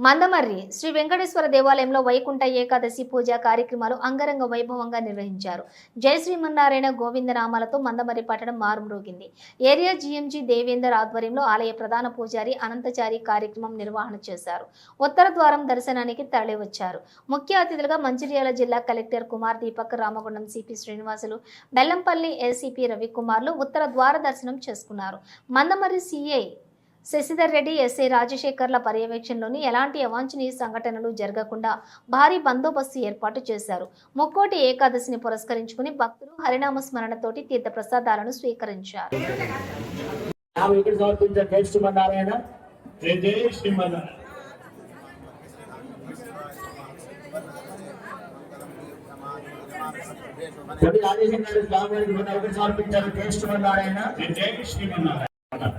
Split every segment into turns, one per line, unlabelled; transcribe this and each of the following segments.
మందమర్రి శ్రీ వెంకటేశ్వర దేవాలయంలో వైకుంఠ ఏకాదశి పూజా కార్యక్రమాలు అంగరంగ వైభవంగా నిర్వహించారు. జై శ్రీమన్నారాయణ గోవిందనామాలతో మందమర్రి పట్టణం మారుమ్రోగింది. ఏరియా జీఎంజీ దేవేందర్ ఆధ్వర్యంలో ఆలయ ప్రధాన పూజారి అనంతచారి కార్యక్రమం నిర్వహణ చేశారు. ఉత్తర ద్వారం దర్శనానికి తరలివచ్చారు. ముఖ్య అతిథులుగా మంచిర్యాల జిల్లా collector Kumar Deepak, Ramagundam CP Srinivasulu, Bellampalli ACP రవికుమార్లు ఉత్తర ద్వార దర్శనం చేసుకున్నారు. మందమర్రి సిఐ శశిధర్ రెడ్డి, ఎస్ఐ రాజశేఖర్ల పర్యవేక్షణలోని ఎలాంటి అవాంఛనీయ సంఘటనలు జరగకుండా భారీ బందోబస్తు ఏర్పాటు చేశారు. ముక్కోటి ఏకాదశిని పురస్కరించుకుని భక్తులు హరినామ స్మరణతోటి తీర్థ ప్రసాదాలను స్వీకరించారు.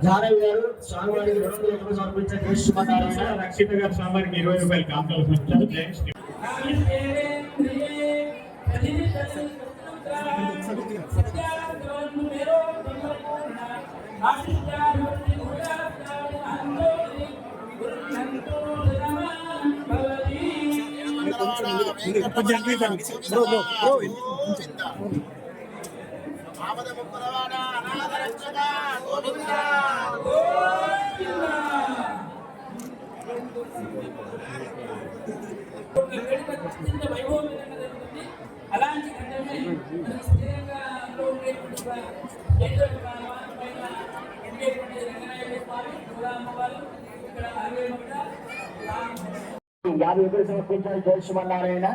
జానవి గారు స్వామివారికి 200 సమర్పించారు. జై శ్రీమన్నారాయణ. రక్షిత గారు స్వామివారికి 20 రూపాయలు కాంతాలు సమర్పించారు. జై శ్రీ సమర్పించారు. జై శ్రీమన్నారాయణ.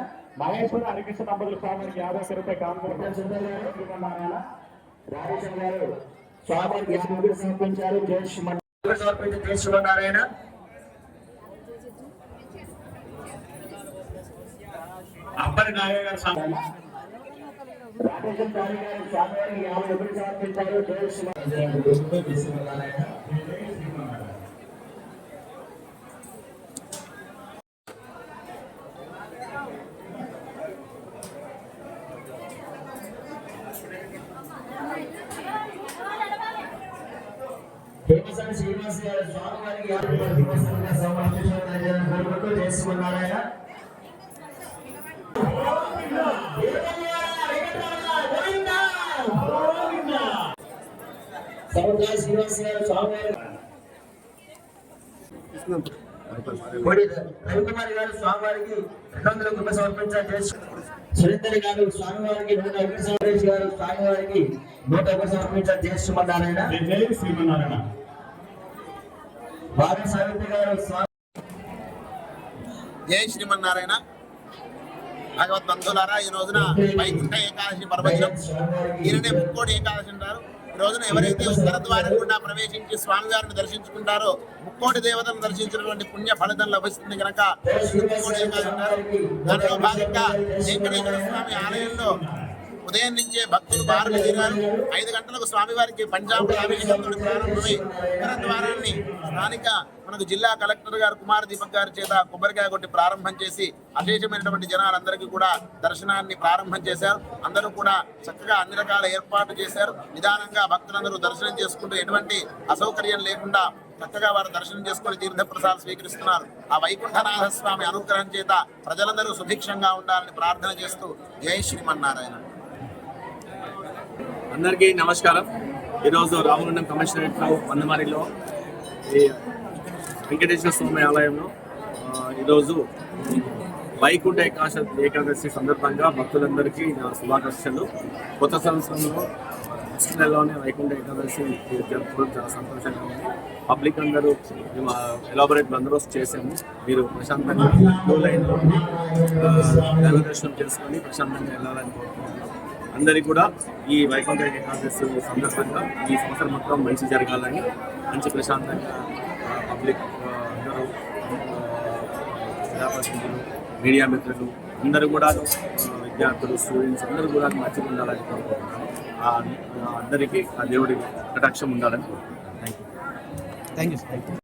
మహేశ్వర హరికృష్ణ దంపతుల స్వామికి 50 రూపాయలు కాంతాలు. రాజేశ్వర గారు స్వామికి 50 సమర్పించారు. జై శ్రీమన్నారాయణ. సమర్పించారు. జై శ్రీమన్నారాయణ. అప్పటి నాగయ్య గారు రాజేశ్వర గారు స్వామివారికి 51 సమర్పించారు. జై శ్రీమన్నారాయణ. శ్రీనివాస్ గారు స్వామివారికి 50 సమర్పించారు. జై శ్రీమన్నారాయణ. శ్రీనివాస్ గారు స్వామివారి రవికుమారి గారు స్వామివారికి 200 రూపాయలు సమర్పించారు. సురేందర్ గారు స్వామివారికి 101 గారు స్వామివారికి 101 సమర్పించారు. జై శ్రీమన్నారాయణ. జై శ్రీమన్నారాయణ. వారి సావిత్రి గారు
జై శ్రీమన్నారాయణ. భగవద్ బంధువులారా, ఈ రోజున వైకుంఠ ఏకాదశి పర్వదినం. ఈయననే ముక్కోటి ఏకాదశి అంటారు. ఈ రోజున ఎవరైతే ఉత్తర ద్వారం గుండా ప్రవేశించి స్వామివారిని దర్శించుకుంటారో ముక్కోటి దేవతను దర్శించినటువంటి పుణ్య ఫలితం లభిస్తుంది కనుక ముక్కోటి ఏకాదశి అంటారు. దానిలో భాగంగా వెంకటేశ్వర స్వామి ఆలయంలో ఉదయం నుంచే భక్తులు బారులు తీరారు. 5 గంటలకు స్వామివారికి పంచామృతాభిషేకంతో ప్రారంభమై ఉత్తర ద్వారాన్ని స్థానిక మనకు జిల్లా కలెక్టర్ గారు కుమార్ దీపక్ గారి చేత కొబ్బరికాయ కొట్టి ప్రారంభం చేసి అశేషమైనటువంటి జనాలందరికీ కూడా దర్శనాన్ని ప్రారంభం చేశారు. అందరూ కూడా చక్కగా అన్ని రకాల ఏర్పాట్లు చేశారు. నిదానంగా భక్తులందరూ దర్శనం చేసుకుంటూ ఎటువంటి అసౌకర్యం లేకుండా చక్కగా వారు దర్శనం చేసుకుని తీర్థప్రసాదం స్వీకరిస్తున్నారు. ఆ వైకుంఠనాథ స్వామి అనుగ్రహం చేత ప్రజలందరూ సుభిక్షంగా ఉండాలని ప్రార్థన చేస్తూ జై శ్రీమన్నారాయణ.
అందరికీ నమస్కారం. ఈరోజు రామగుండం కమిషనరేట్లో మందమర్రిలో ఈ వెంకటేశ్వర స్వామి ఆలయంలో ఈరోజు వైకుంఠ ఏకాదశి సందర్భంగా భక్తులందరికీ నా శుభాకాంక్షలు. కొత్త సంవత్సరంలో నెక్స్ట్ నెలలోనే వైకుంఠ ఏకాదశి జరుపుకోవడం చాలా సంతోషంగా ఉంది. పబ్లిక్ అందరూ మేము ఎలాబొరేట్ బందోబస్తు చేసాము. మీరు ప్రశాంతంగా క్యూ లైన్లో దైవ దర్శనం చేసుకొని ప్రశాంతంగా వెళ్ళాలని కోరుకుంటున్నాను. అందరికీ కూడా ఈ వైకుంఠ ఏకాదశి సందర్భంగా ఈ సంవత్సరం మొత్తం మంచి జరగాలని, మంచి ప్రశాంతంగా పబ్లిక్ అందరూ ప్రజాప్రతినిధులు, మీడియా మిత్రులు అందరూ కూడా విద్యార్థులు, స్టూడెంట్స్ అందరూ కూడా మంచిగా ఉండాలని కోరుకుంటున్నాను. అందరికీ ఆ దేవుడి కటాక్షం ఉండాలని కోరుకుంటున్నాను. Thank you.